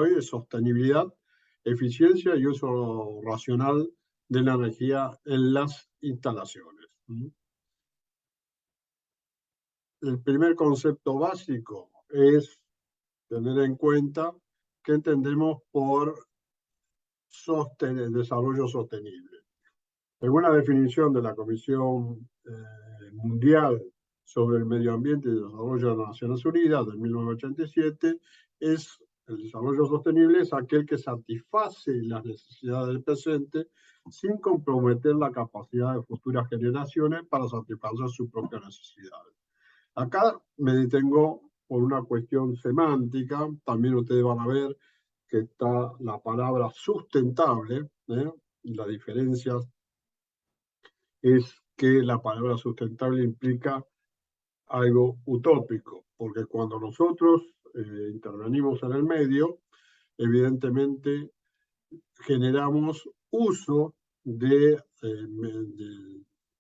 de sostenibilidad, eficiencia y uso racional de la energía en las instalaciones. El primer concepto básico es tener en cuenta qué entendemos por desarrollo sostenible. Según la definición de la Comisión Mundial sobre el Medio Ambiente y el Desarrollo de las Naciones Unidas de 1987, el desarrollo sostenible es aquel que satisface las necesidades del presente sin comprometer la capacidad de futuras generaciones para satisfacer sus propias necesidades. Acá me detengo por una cuestión semántica. También ustedes van a ver que está la palabra sustentable, y la diferencia es que la palabra sustentable implica algo utópico, porque cuando nosotros intervenimos en el medio, evidentemente generamos uso de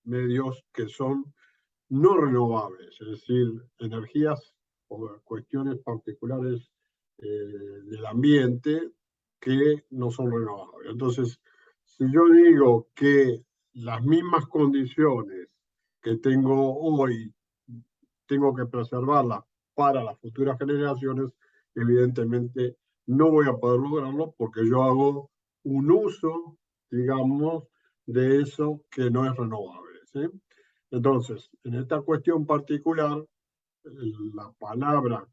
medios que son no renovables, es decir, energías o cuestiones particulares del ambiente que no son renovables. Entonces, si yo digo que las mismas condiciones que tengo hoy tengo que preservarlas para las futuras generaciones, evidentemente no voy a poder lograrlo porque yo hago un uso, digamos, de eso que no es renovable, ¿sí? Entonces, en esta cuestión particular, la palabra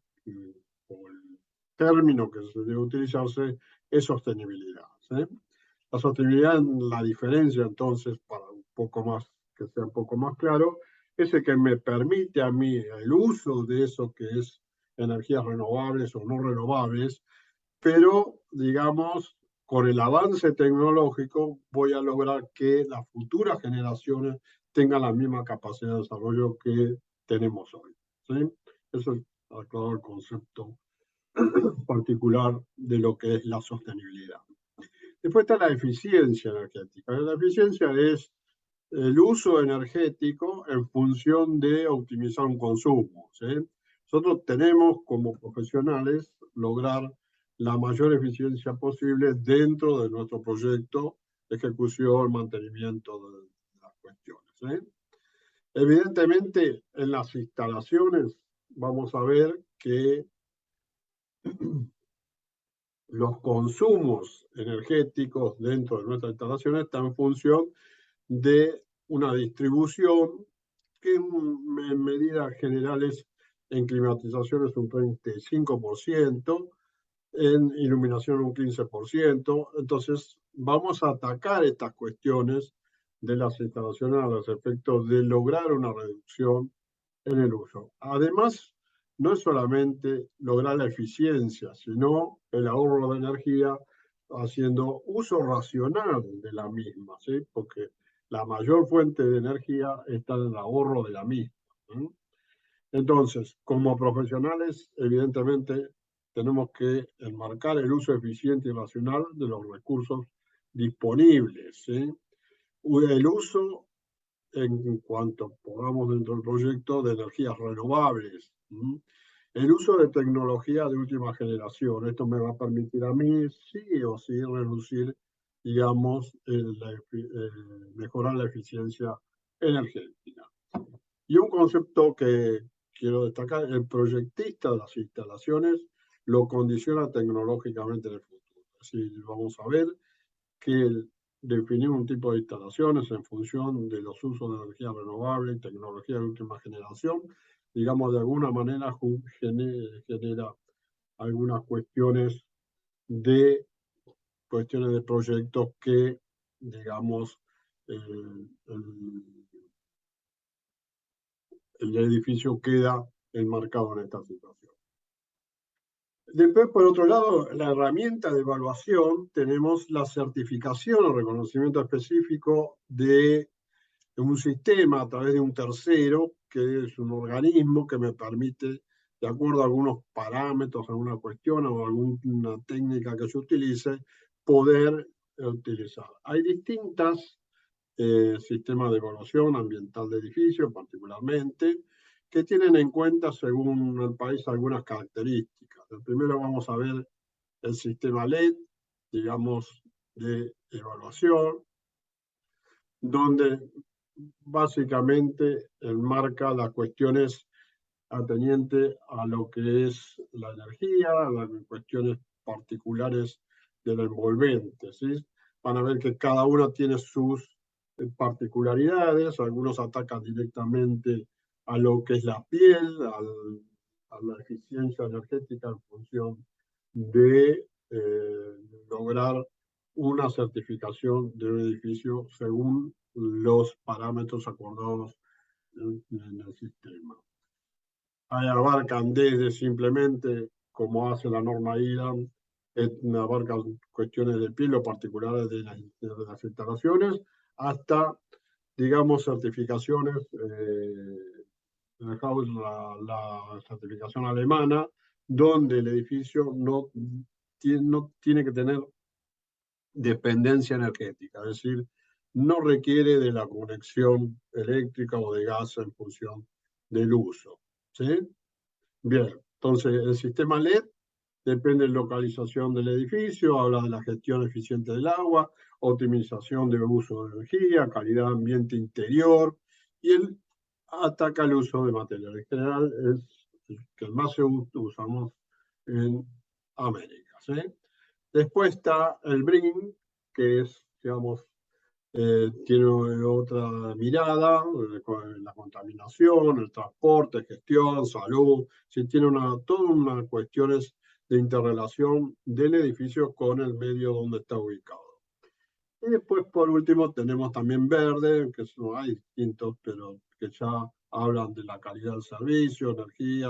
o el término que se debe utilizarse es sostenibilidad, ¿sí? La sostenibilidad, la diferencia entonces, para un poco más, que sea un poco más claro, es el que me permite a mí el uso de eso que es energías renovables o no renovables, pero digamos, con el avance tecnológico voy a lograr que las futuras generaciones tengan la misma capacidad de desarrollo que tenemos hoy, ¿sí? Eso es, aclaro, el concepto particular de lo que es la sostenibilidad. Después está la eficiencia energética. La eficiencia es el uso energético en función de optimizar un consumo, ¿sí? Nosotros tenemos como profesionales lograr la mayor eficiencia posible dentro de nuestro proyecto, ejecución, mantenimiento de las cuestiones, ¿sí? Evidentemente, en las instalaciones vamos a ver que los consumos energéticos dentro de nuestras instalaciones están en función de una distribución que en medidas generales en climatización es un 35%, en iluminación un 15%. Entonces, vamos a atacar estas cuestiones de las instalaciones a los efectos de lograr una reducción en el uso. Además, no es solamente lograr la eficiencia, sino el ahorro de energía haciendo uso racional de la misma, ¿sí? Porque la mayor fuente de energía está en el ahorro de la misma, ¿sí? Entonces, como profesionales, evidentemente, tenemos que enmarcar el uso eficiente y racional de los recursos disponibles, ¿sí? El uso en cuanto podamos dentro del proyecto de energías renovables. El uso de tecnología de última generación. Esto me va a permitir a mí sí o sí reducir, digamos, mejorar la eficiencia energética. Y un concepto que quiero destacar, el proyectista de las instalaciones lo condiciona tecnológicamente en el futuro. Así vamos a ver que definir un tipo de instalaciones en función de los usos de energía renovable y tecnología de última generación, digamos, de alguna manera genera algunas cuestiones de proyectos que, digamos, el edificio queda enmarcado en esta situación. Después, por otro lado, la herramienta de evaluación, tenemos la certificación o reconocimiento específico de un sistema a través de un tercero, que es un organismo que me permite, de acuerdo a algunos parámetros, alguna cuestión o alguna técnica que se utilice, poder utilizar. Hay distintas sistemas de evaluación ambiental de edificios, particularmente, que tienen en cuenta, según el país, algunas características. El primero vamos a ver el sistema LED, digamos, de evaluación, donde básicamente enmarca las cuestiones atendiente a lo que es la energía, a las cuestiones particulares del envolvente, ¿sí? Van a ver que cada uno tiene sus particularidades, algunos atacan directamente a lo que es la piel, a la eficiencia energética en función de lograr una certificación de un edificio según los parámetros acordados en el sistema. Ahí abarcan desde simplemente, como hace la norma IRAM, abarcan cuestiones de piel o particulares de las instalaciones, hasta, digamos, certificaciones, la certificación alemana, donde el edificio no tiene que tener dependencia energética, es decir, no requiere de la conexión eléctrica o de gas en función del uso. ¿Sí? Bien, entonces el sistema LED depende de la localización del edificio, habla de la gestión eficiente del agua, optimización de uso de energía, calidad de ambiente interior, y él ataca el uso de materiales. En general es el que más usamos en América. ¿Sí? Después está el BRIN, que es, digamos, tiene otra mirada, la contaminación, el transporte, gestión, salud, sí, tiene todas unas cuestiones de interrelación del edificio con el medio donde está ubicado. Y después, por último, tenemos también verde, que hay distintos, pero que ya hablan de la calidad del servicio, energía,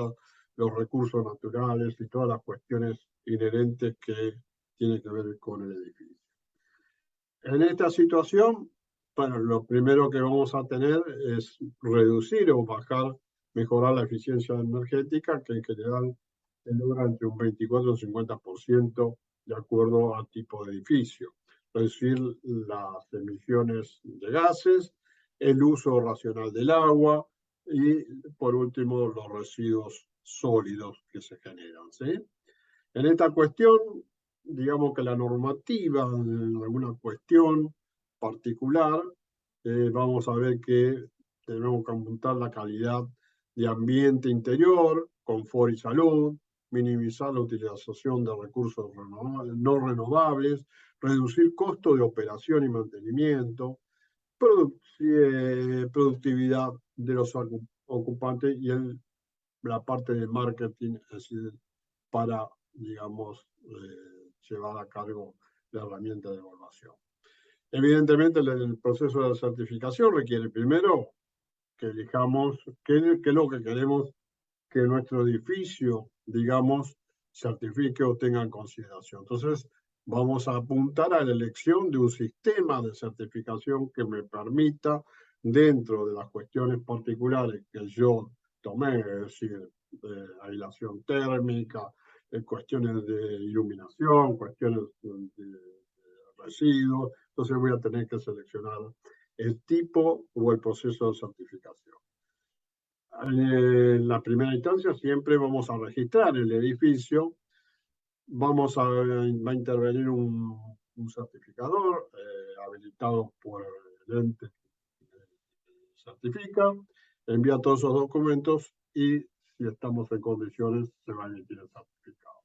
los recursos naturales y todas las cuestiones inherentes que tienen que ver con el edificio. En esta situación, bueno, lo primero que vamos a tener es reducir o bajar, mejorar la eficiencia energética, que en general se logra entre un 24 y un 50% de acuerdo al tipo de edificio. Reducir las emisiones de gases, el uso racional del agua y, por último, los residuos sólidos que se generan. ¿Sí? En esta cuestión, digamos que la normativa en alguna cuestión particular, vamos a ver que tenemos que aumentar la calidad de ambiente interior, confort y salud, minimizar la utilización de recursos no renovables, reducir costos de operación y mantenimiento, productividad de los ocupantes y la parte de marketing, es decir, para, digamos, llevar a cargo la herramienta de evaluación. Evidentemente, el proceso de certificación requiere primero que elijamos qué es lo que queremos que nuestro edificio, digamos, certifique o tenga en consideración. Entonces, vamos a apuntar a la elección de un sistema de certificación que me permita, dentro de las cuestiones particulares que yo tomé, es decir, aislación térmica, cuestiones de iluminación, cuestiones de residuos, entonces voy a tener que seleccionar el tipo o el proceso de certificación. En la primera instancia siempre vamos a registrar el edificio, va a intervenir un certificador habilitado por el ente que certifica, envía todos esos documentos y si estamos en condiciones se va a emitir el certificado.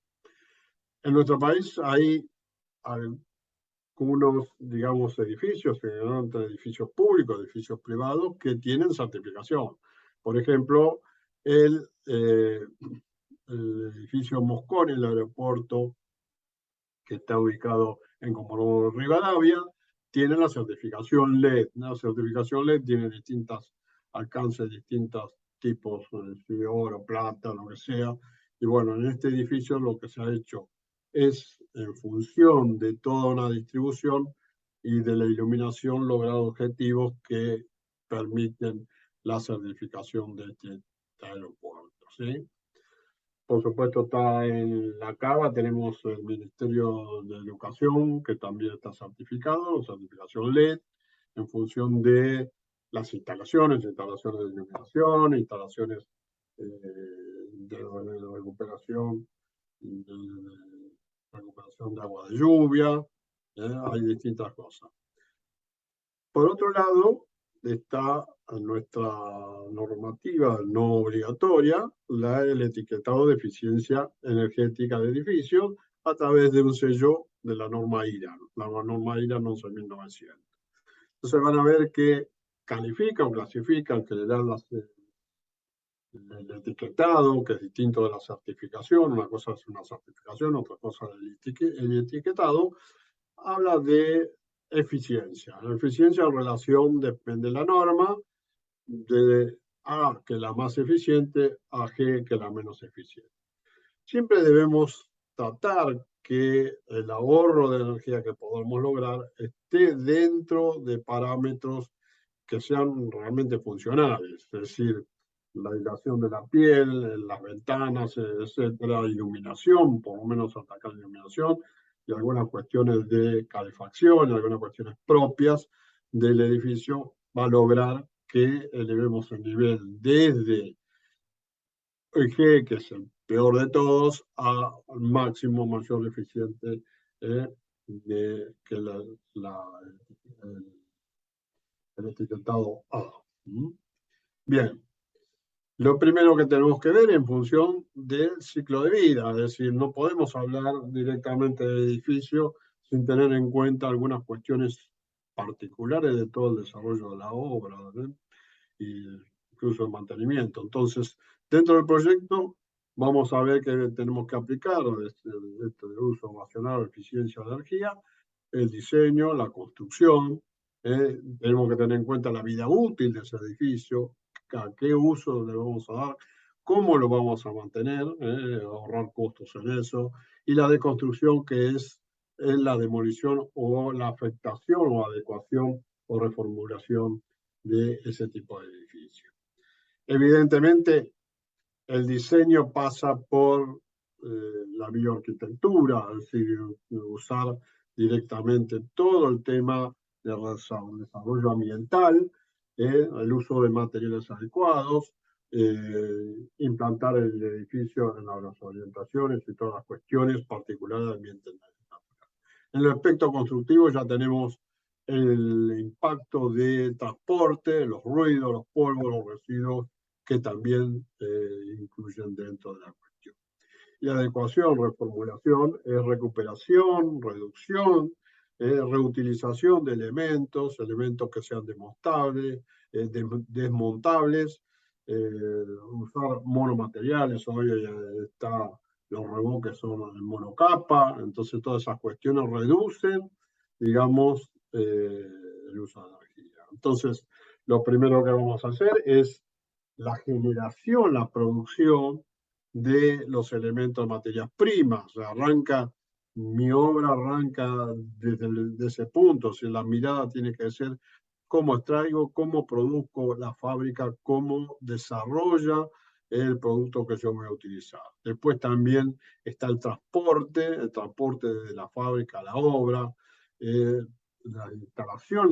En nuestro país hay algunos, digamos, edificios, entre edificios públicos, edificios privados, que tienen certificación. Por ejemplo, el edificio Mosconi, el aeropuerto que está ubicado en Comodoro Rivadavia, tiene la certificación LED. La certificación LED tiene distintos alcances, distintos tipos, de oro, plata, lo que sea. Y bueno, en este edificio lo que se ha hecho es, en función de toda una distribución y de la iluminación, lograr objetivos que permiten la certificación de este aeropuerto. ¿Sí? Por supuesto, está en la CABA, tenemos el Ministerio de Educación, que también está certificado, certificación LED, en función de las instalaciones de iluminación, instalaciones de recuperación, de recuperación de agua de lluvia, hay distintas cosas. Por otro lado, está en nuestra normativa no obligatoria el etiquetado de eficiencia energética de edificios a través de un sello de la norma IRA, la norma IRA 11900. Entonces van a ver que califica o clasifica en general el etiquetado, que es distinto de la certificación. Una cosa es una certificación, otra cosa es el etiquetado. Habla de eficiencia. La eficiencia en relación depende de la norma, de A, que la más eficiente, a G, que la menos eficiente. Siempre debemos tratar que el ahorro de energía que podamos lograr esté dentro de parámetros que sean realmente funcionales, es decir, la aislación de la piel, las ventanas, etcétera, iluminación, por lo menos atacar la iluminación, y algunas cuestiones de calefacción, y algunas cuestiones propias del edificio, va a lograr que elevemos el nivel desde el G, que es el peor de todos, al máximo mayor eficiente que el etiquetado A. Bien, lo primero que tenemos que ver en función del ciclo de vida, es decir, no podemos hablar directamente de edificio sin tener en cuenta algunas cuestiones particulares de todo el desarrollo de la obra, ¿verdad? Y incluso el mantenimiento. Entonces, dentro del proyecto vamos a ver que tenemos que aplicar este de uso racional, eficiencia de energía, el diseño, la construcción. Tenemos que tener en cuenta la vida útil de ese edificio, a qué uso le vamos a dar, cómo lo vamos a mantener, ahorrar costos en eso, y la deconstrucción, que es la demolición o la afectación o adecuación o reformulación de ese tipo de edificio. Evidentemente, el diseño pasa por la bioarquitectura, es decir, usar directamente todo el tema del desarrollo ambiental, el uso de materiales adecuados, implantar el edificio en las orientaciones y todas las cuestiones particulares del ambiente natural. En el aspecto constructivo ya tenemos el impacto de transporte, los ruidos, los polvos, los residuos que también incluyen dentro de la cuestión. Y adecuación, reformulación, es recuperación, reducción, reutilización de elementos, elementos que sean desmontables, usar monomateriales. Hoy está, los reboques son en monocapa, entonces todas esas cuestiones reducen, digamos, el uso de energía. Entonces, lo primero que vamos a hacer es la generación, la producción de los elementos de materias primas. O sea, mi obra arranca desde ese punto. Si la mirada tiene que ser cómo extraigo, cómo produzco la fábrica, cómo desarrolla el producto que yo voy a utilizar. Después también está el transporte desde la fábrica a la obra, la instalación,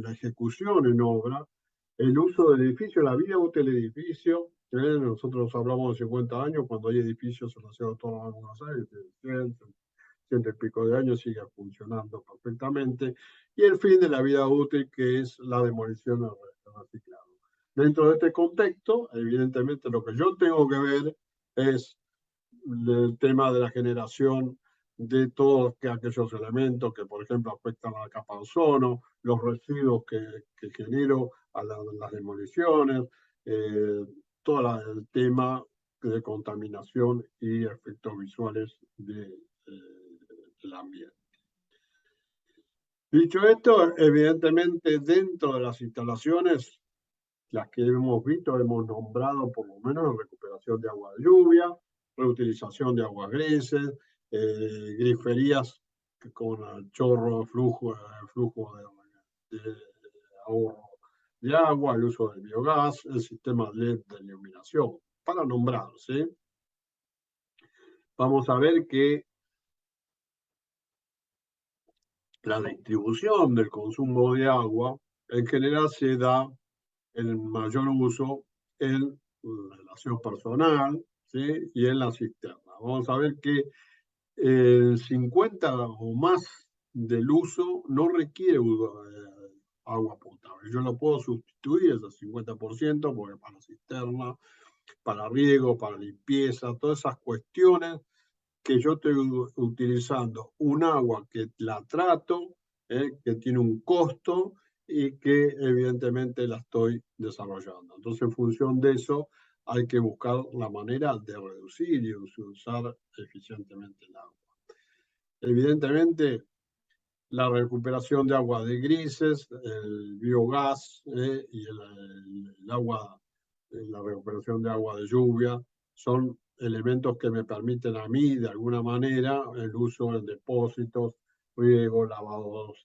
la ejecución en obra, el uso del edificio, la vida útil del edificio. Nosotros hablamos de 50 años, cuando hay edificios en la ciudad autónoma de Buenos Aires, de 100 y pico de años, sigue funcionando perfectamente. Y el fin de la vida útil, que es la demolición del reciclado. Dentro de este contexto, evidentemente, lo que yo tengo que ver es el tema de la generación de todos aquellos elementos que, por ejemplo, afectan a la capa de ozono, los residuos que genero a las demoliciones, todo el tema de contaminación y efectos visuales del ambiente. Dicho esto, evidentemente dentro de las instalaciones, las que hemos visto, hemos nombrado por lo menos recuperación de agua de lluvia, reutilización de aguas grises, griferías con chorro, flujo de ahorro de agua, el uso del biogás, el sistema LED de iluminación, para nombrar, ¿sí? Vamos a ver que la distribución del consumo de agua en general se da el mayor uso en relación personal, ¿sí? Y en la cisterna. Vamos a ver que el 50 o más del uso no requiere agua potable. Yo lo puedo sustituir ese 50% porque para cisterna, para riego, para limpieza, todas esas cuestiones que yo estoy utilizando un agua que la trato, que tiene un costo y que evidentemente la estoy desarrollando. Entonces, en función de eso, hay que buscar la manera de reducir y usar eficientemente el agua. Evidentemente, la recuperación de agua de grises, el biogás y el agua, la recuperación de agua de lluvia, son elementos que me permiten a mí, de alguna manera, el uso en depósitos, riego, lavados,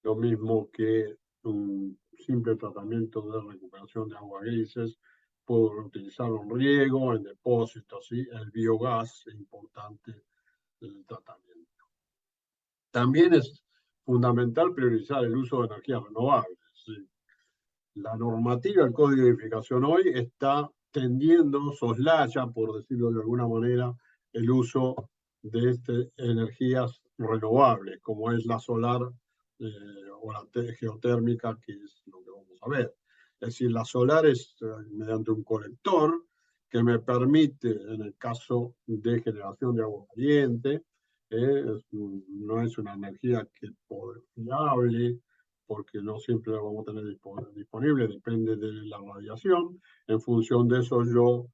lo mismo que un simple tratamiento de recuperación de agua grises. Puedo utilizarlo en riego, en depósitos, ¿sí? El biogás es importante el tratamiento. También es fundamental priorizar el uso de energías renovables. ¿Sí? La normativa, el código de edificación hoy está tendiendo, soslaya, por decirlo de alguna manera, el uso de energías renovables, como es la solar o la geotérmica, que es lo que vamos a ver. Es decir, la solar es mediante un colector que me permite, en el caso de generación de agua caliente, no es una energía que fiable, porque no siempre la vamos a tener disponible, depende de la radiación. En función de eso yo,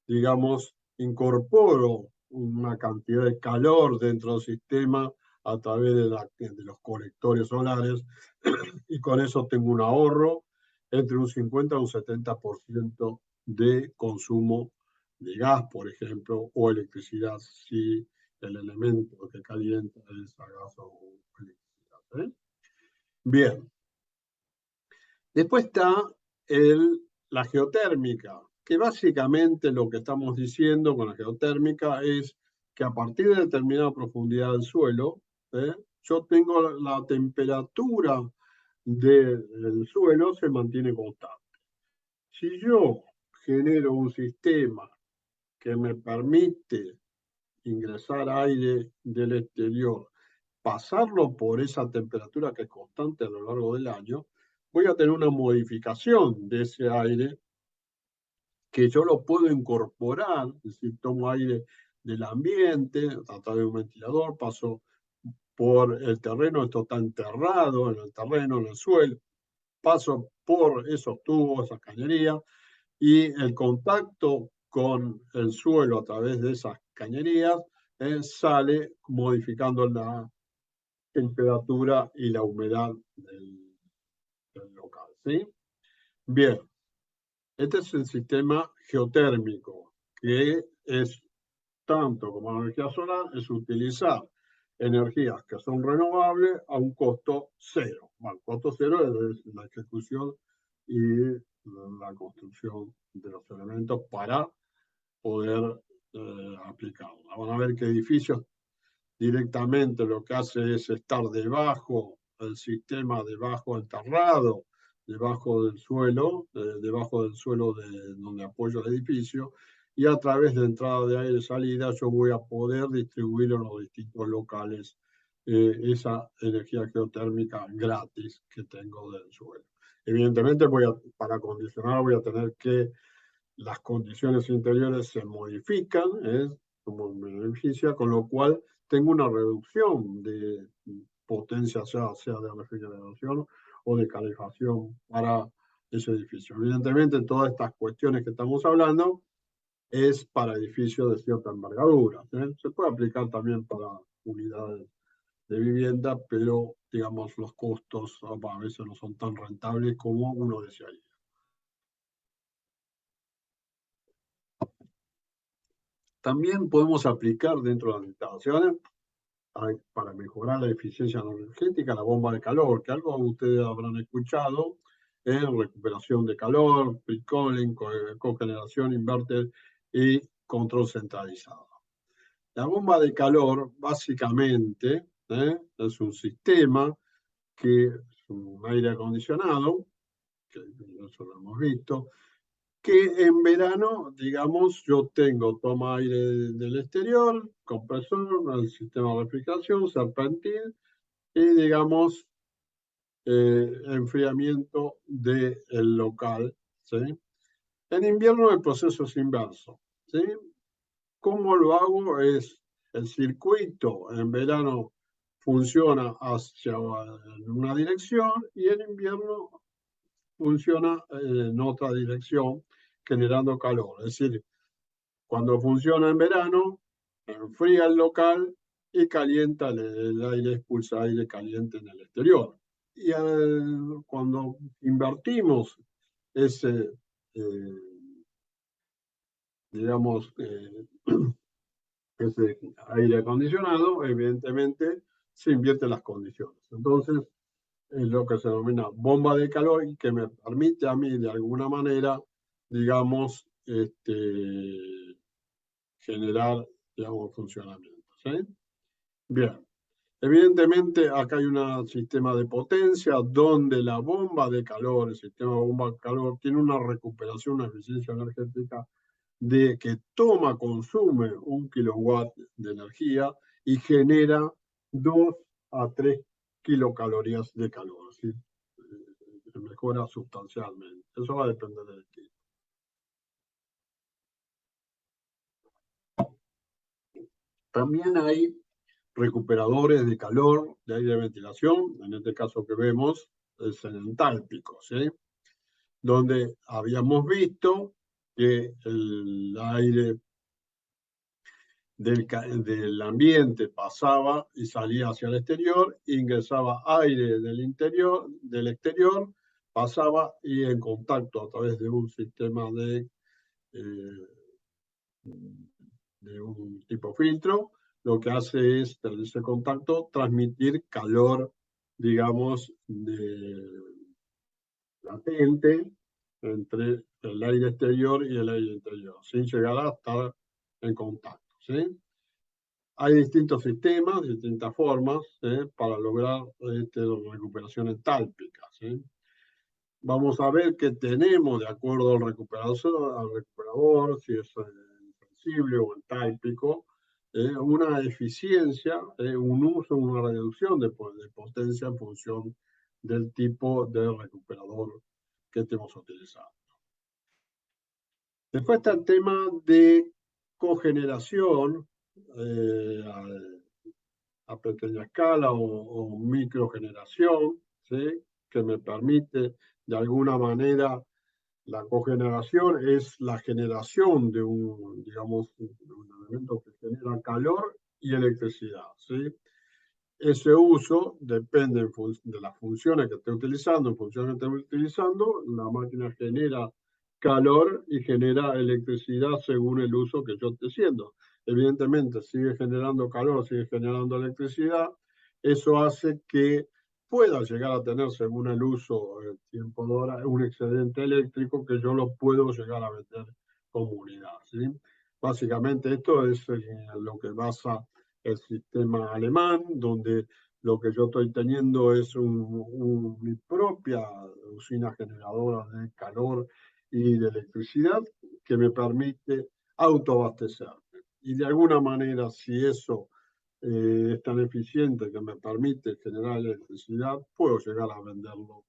digamos, incorporo una cantidad de calor dentro del sistema a través de los colectores solares y con eso tengo un ahorro entre un 50 y un 70% de consumo de gas, por ejemplo, o electricidad, si el elemento que calienta es a gas o electricidad. Bien. Después está la geotérmica, que básicamente lo que estamos diciendo con la geotérmica es que a partir de determinada profundidad del suelo, yo tengo la temperatura del suelo se mantiene constante. Si yo genero un sistema que me permite ingresar aire del exterior, pasarlo por esa temperatura que es constante a lo largo del año, voy a tener una modificación de ese aire que yo lo puedo incorporar, es decir, tomo aire del ambiente a través de un ventilador, paso por el terreno, esto está enterrado en el terreno, en el suelo, paso por esos tubos, esas cañerías, y el contacto con el suelo a través de esas cañerías sale modificando la temperatura y la humedad del local. ¿Sí? Bien, este es el sistema geotérmico, que es tanto como la energía solar, es utilizar energías que son renovables a un costo cero. Bueno, costo cero es la ejecución y la construcción de los elementos para poder aplicarla. Van a ver que edificios directamente lo que hace es estar debajo del sistema, debajo enterrado, debajo del suelo de donde apoyo el edificio, y a través de entrada de aire y salida yo voy a poder distribuir en los distintos locales esa energía geotérmica gratis que tengo del suelo. Evidentemente para acondicionar voy a tener que las condiciones interiores se modifican, como beneficia, con lo cual tengo una reducción de potencia, sea de refrigeración o de calefacción para ese edificio. Evidentemente, todas estas cuestiones que estamos hablando es para edificios de cierta envergadura. Se puede aplicar también para unidades de vivienda, pero digamos los costos a veces no son tan rentables como uno desearía. También podemos aplicar dentro de las instalaciones para mejorar la eficiencia energética la bomba de calor, que algo ustedes habrán escuchado, en recuperación de calor, pre-cooling, cogeneración, inverter y control centralizado. La bomba de calor básicamente es un sistema que es un aire acondicionado, que eso lo hemos visto, que en verano, digamos, yo tengo toma aire del exterior, compresor, el sistema de refrigeración, serpentín y, digamos, enfriamiento del local, ¿sí? En invierno el proceso es inverso, ¿sí? ¿Cómo lo hago? Es el circuito en verano funciona hacia una dirección y en invierno funciona en otra dirección, generando calor. Es decir, cuando funciona en verano, enfría el local y calienta el aire, expulsa aire caliente en el exterior. Y cuando invertimos ese, eh, digamos, ese aire acondicionado, evidentemente se invierten las condiciones. Entonces, es lo que se denomina bomba de calor y que me permite a mí, de alguna manera, digamos, generar, digamos, funcionamiento. ¿Sí? Bien. Evidentemente, acá hay un sistema de potencia donde la bomba de calor, el sistema de bomba de calor, tiene una recuperación, una eficiencia energética de que toma, consume 1 kilowatt de energía y genera 2 a 3 kilocalorías de calor. ¿Sí? Mejora sustancialmente. Eso va a depender del equipo. También hay recuperadores de calor, de aire de ventilación, en este caso que vemos es el entálpico, ¿sí? Donde habíamos visto que el aire del ambiente pasaba y salía hacia el exterior, ingresaba aire del exterior, pasaba y en contacto a través de un sistema eh, de un tipo filtro, lo que hace es, tras ese contacto, transmitir calor, digamos, latente entre el aire exterior y el aire interior, sin llegar a estar en contacto. ¿Sí? Hay distintos sistemas, distintas formas para lograr recuperación entálpica. ¿Sí? Vamos a ver que tenemos, de acuerdo al recuperador, si es sensible o entálpico, una eficiencia, un uso, una reducción de potencia en función del tipo de recuperador que estemos utilizando. Después está el tema de cogeneración a pequeña escala o microgeneración, ¿sí? Que me permite de alguna manera. La cogeneración es la generación de digamos, un elemento que genera calor y electricidad, ¿sí? Ese uso depende de las funciones que esté utilizando. En función que esté utilizando, la máquina genera calor y genera electricidad según el uso que yo esté haciendo. Evidentemente, sigue generando calor, sigue generando electricidad. Eso hace que pueda llegar a tener, según el uso, el tiempo de hora, un excedente eléctrico que yo lo puedo llegar a vender como unidad, ¿sí? Básicamente esto es lo que basa el sistema alemán, donde lo que yo estoy teniendo es mi propia usina generadora de calor y de electricidad que me permite autoabastecerme. Y de alguna manera, si eso es tan eficiente que me permite generar electricidad, puedo llegar a venderlo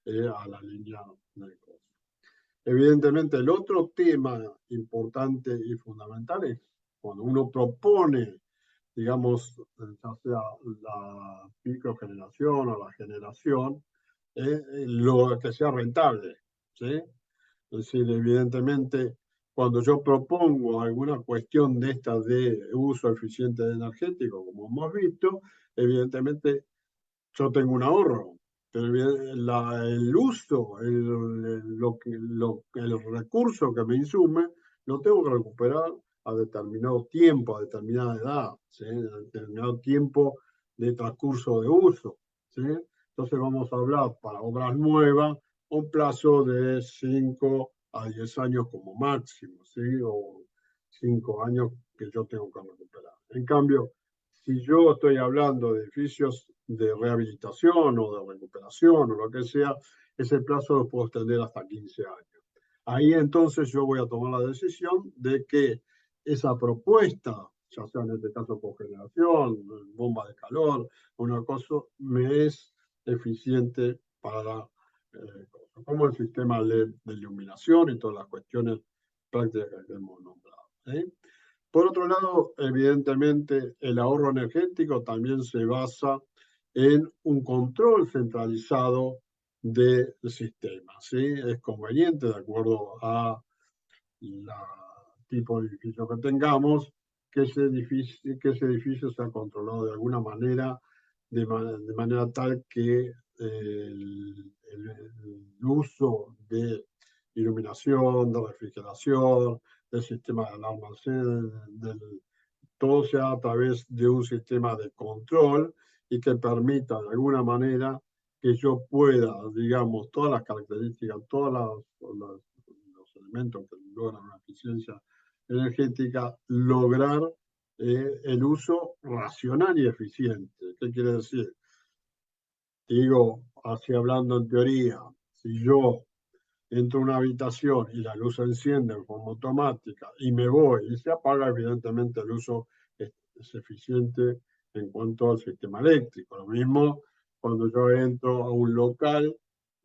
a la línea de negocio. Evidentemente, el otro tema importante y fundamental es cuando uno propone, digamos, ya sea la microgeneración o la generación, lo que sea rentable, ¿sí? Es decir, evidentemente, cuando yo propongo alguna cuestión de esta de uso eficiente de energético, como hemos visto, evidentemente yo tengo un ahorro, pero el uso, el recurso que me insume, lo tengo que recuperar a determinado tiempo, a determinada edad, ¿sí? A determinado tiempo de transcurso de uso, ¿sí? Entonces vamos a hablar para obras nuevas, un plazo de 5 a 10 años como máximo, ¿sí? O 5 años que yo tengo que recuperar. En cambio, si yo estoy hablando de edificios de rehabilitación o de recuperación o lo que sea, ese plazo lo puedo extender hasta 15 años. Ahí entonces yo voy a tomar la decisión de que esa propuesta, ya sea en este caso cogeneración, bomba de calor, una cosa, me es eficiente para, como el sistema LED de iluminación y todas las cuestiones prácticas que hemos nombrado. Por otro lado, evidentemente, el ahorro energético también se basa en un control centralizado del sistema, ¿sí? Es conveniente, de acuerdo a la tipo de edificio que tengamos, que ese edificio sea controlado de alguna manera, de manera tal que el uso de iluminación, de refrigeración, del sistema de alarma, todo sea a través de un sistema de control y que permita de alguna manera que yo pueda, digamos, todas las características, los elementos que logran una eficiencia energética, lograr el uso racional y eficiente. ¿Qué quiere decir? Digo, así hablando en teoría, si yo entro a una habitación y la luz se enciende en forma automática y me voy y se apaga, evidentemente el uso es eficiente en cuanto al sistema eléctrico. Lo mismo cuando yo entro a un local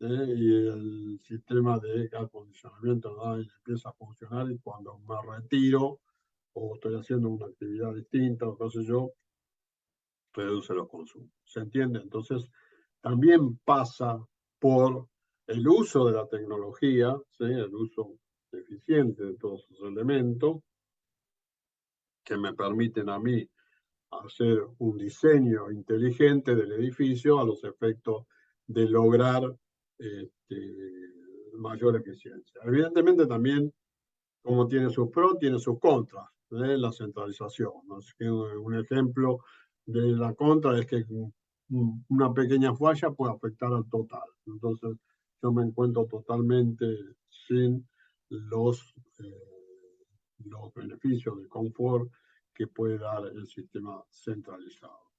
y el sistema de acondicionamiento, ¿no?, empieza a funcionar, y cuando me retiro o estoy haciendo una actividad distinta o qué sé yo, reduce los consumos. ¿Se entiende? Entonces, también pasa por el uso de la tecnología, ¿sí?, el uso eficiente de todos esos elementos que me permiten a mí hacer un diseño inteligente del edificio a los efectos de lograr mayor eficiencia. Evidentemente también, como tiene sus pros, tiene sus contras, la centralización, ¿no? Así que un ejemplo de la contra es que una pequeña falla puede afectar al total. Entonces, yo me encuentro totalmente sin los beneficios de confort que puede dar el sistema centralizado.